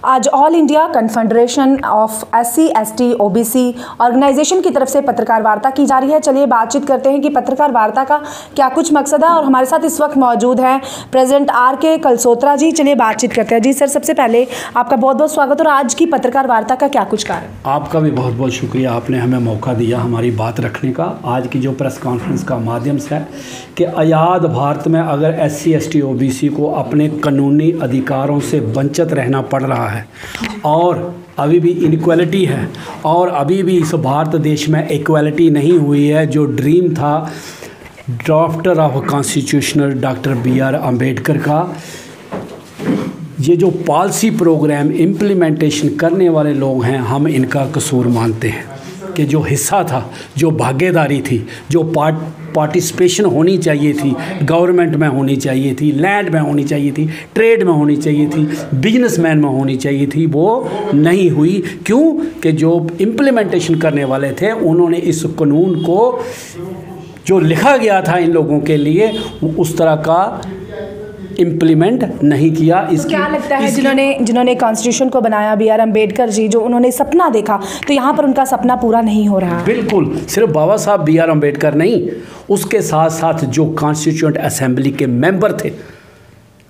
आज all India confederation of SC ST OBC organization की तरफ से पत्रकार वार्ता की जा रही है। चलिए बातचीत करते हैं कि पत्रकार वार्ता का क्या कुछ मकसद है। और हमारे साथ इस वक्त मौजूद हैं प्रेसिडेंट RK कलसोत्रा जी। चलिए बातचीत करते हैं। जी सर, सबसे पहले आपका बहुत बहुत स्वागत। और आज की पत्रकार वार्ता का क्या कुछ कारण? आपका भी बहुत बहुत शुक्रिया, आपने हमें मौका दिया हमारी बात रखने का। आज की जो प्रेस कॉन्फ्रेंस का माध्यम से है कि आज़ाद भारत में अगर SC ST OBC को अपने कानूनी अधिकारों से वंचित रहना पड़ रहा है और अभी भी इनक्वालिटी है और अभी भी इस भारत देश में इक्वालिटी नहीं हुई है, जो ड्रीम था drafter of constitutional doctor BR Ambedkar का, ये जो पॉलिसी प्रोग्राम इम्प्लीमेंटेशन करने वाले लोग हैं, हम इनका कसूर मानते हैं कि जो हिस्सा था, जो भागीदारी थी, जो पार्टिसिपेशन होनी चाहिए थी, गवर्नमेंट में होनी चाहिए थी, लैंड में होनी चाहिए थी, ट्रेड में होनी चाहिए थी, बिजनेसमैन में होनी चाहिए थी, वो नहीं हुई। क्यों? कि जो इम्प्लीमेंटेशन करने वाले थे उन्होंने इस कानून को जो लिखा गया था इन लोगों के लिए उस तरह का इम्प्लीमेंट नहीं किया। तो क्या लगता है जिन्होंने कॉन्स्टिट्यूशन को बनाया BR अम्बेडकर जी, जो उन्होंने सपना देखा, तो यहाँ पर उनका सपना पूरा नहीं हो रहा? बिल्कुल, सिर्फ बाबा साहब BR अम्बेडकर नहीं, उसके साथ साथ जो कॉन्स्टिट्यूएंट असेंबली के मेंबर थे,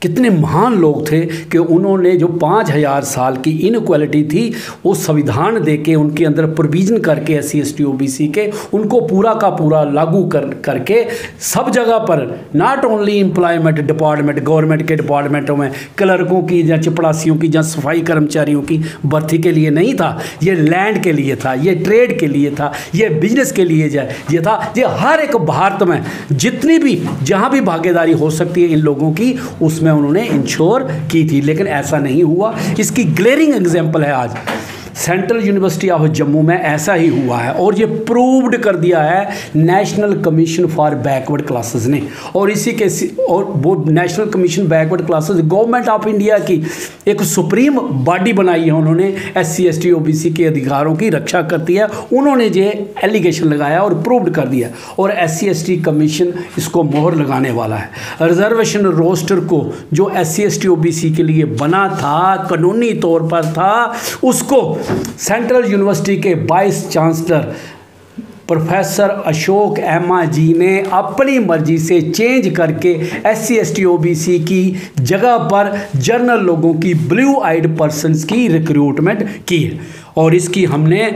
कितने महान लोग थे कि उन्होंने जो 5000 साल की इनक्वालिटी थी वो संविधान देके उनके अंदर प्रोविज़न करके SC ST OBC के उनको पूरा का पूरा लागू करके सब जगह पर, not only employment department, government के डिपार्टमेंटों में क्लर्कों की या चपड़ासियों की या सफाई कर्मचारियों की भर्ती के लिए नहीं था, ये लैंड के लिए था, ये ट्रेड के लिए था, ये बिजनेस के लिए ये था। ये हर एक भारत में जितनी भी जहाँ भी भागीदारी हो सकती है इन लोगों की, उसमें उन्होंने इंश्योर की थी, लेकिन ऐसा नहीं हुआ। इसकी ग्लेरिंग एग्जांपल है आज सेंट्रल यूनिवर्सिटी ऑफ जम्मू में ऐसा ही हुआ है और ये प्रूव्ड कर दिया है national commission for backward classes ने। और इसी के और वो national commission backward classes government of India की एक सुप्रीम बॉडी बनाई है उन्होंने, SC ST OBC के अधिकारों की रक्षा करती है। उन्होंने ये एलिगेशन लगाया और प्रूव्ड कर दिया और SC ST कमीशन इसको मोहर लगाने वाला है। रिजर्वेशन रोस्टर को जो SC ST OBC के लिए बना था, कानूनी तौर पर था, उसको सेंट्रल यूनिवर्सिटी के वाइस चांसलर प्रोफेसर अशोक एमा जी ने अपनी मर्जी से चेंज करके SC ST OBC की जगह पर जनरल लोगों की, ब्लू आइड पर्सन्स की रिक्रूटमेंट की है। और इसकी हमने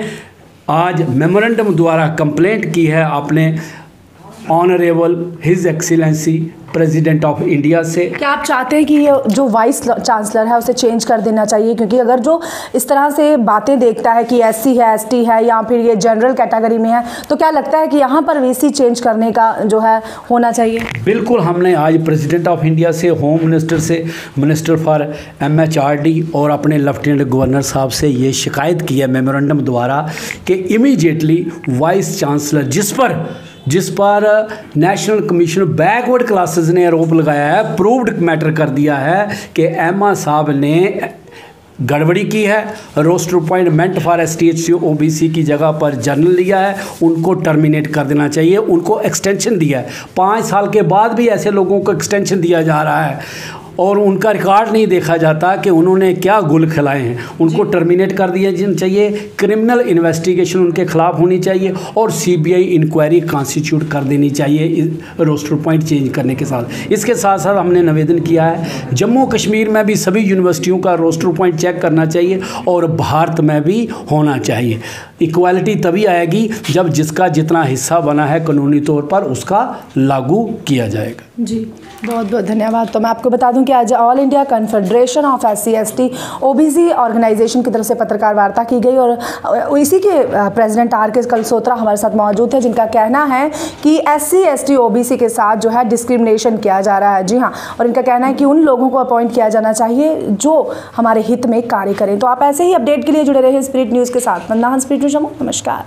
आज मेमोरेंडम द्वारा कंप्लेंट की है अपने honourable his excellency president of India से। क्या आप चाहते हैं कि ये जो वाइस चांसलर है उसे चेंज कर देना चाहिए? क्योंकि अगर जो इस तरह से बातें देखता है कि SC है, ST है या फिर ये जनरल कैटेगरी में है, तो क्या लगता है कि यहाँ पर VC चेंज करने का जो है होना चाहिए? बिल्कुल, हमने आज प्रेसिडेंट ऑफ इंडिया से, होम मिनिस्टर से, मिनिस्टर फॉर MHRD और अपने लेफ्टिनेंट गवर्नर साहब से ये शिकायत की है मेमोरेंडम द्वारा कि इमीडिएटली वाइस चांसलर जिस पर नेशनल कमीशन बैकवर्ड क्लासेस ने आरोप लगाया है, प्रूव्ड मैटर कर दिया है कि एमा साहब ने गड़बड़ी की है, roster appointment for ST ST OBC की जगह पर जनरल लिया है, उनको टर्मिनेट कर देना चाहिए। उनको एक्सटेंशन दिया है, 5 साल के बाद भी ऐसे लोगों को एक्सटेंशन दिया जा रहा है और उनका रिकॉर्ड नहीं देखा जाता कि उन्होंने क्या गुल खिलाए हैं। उनको टर्मिनेट कर दिया चाहिए, क्रिमिनल इन्वेस्टिगेशन उनके खिलाफ होनी चाहिए और CBI इंक्वायरी कॉन्स्टिट्यूट कर देनी चाहिए रोस्टर पॉइंट चेंज करने के साथ। इसके साथ साथ हमने निवेदन किया है जम्मू कश्मीर में भी सभी यूनिवर्सिटियों का रोस्टर पॉइंट चेक करना चाहिए और भारत में भी होना चाहिए। इक्वालिटी तभी आएगी जब जिसका जितना हिस्सा बना है कानूनी तौर पर उसका लागू किया जाएगा। जी बहुत बहुत धन्यवाद। तो मैं आपको बता दूं कि आज all India confederation of SC ST OBC organization की तरफ से पत्रकार वार्ता की गई और इसी के प्रेसिडेंट RK कलसोत्रा हमारे साथ मौजूद थे, जिनका कहना है कि SC ST OBC के साथ जो है डिस्क्रिमिनेशन किया जा रहा है। जी हाँ, और इनका कहना है कि उन लोगों को अपॉइंट किया जाना चाहिए जो हमारे हित में कार्य करें। तो आप ऐसे ही अपडेट के लिए जुड़े रहे स्पिरिट न्यूज़ के साथ। वंदना स्पिरिट न्यूज़, नमस्कार।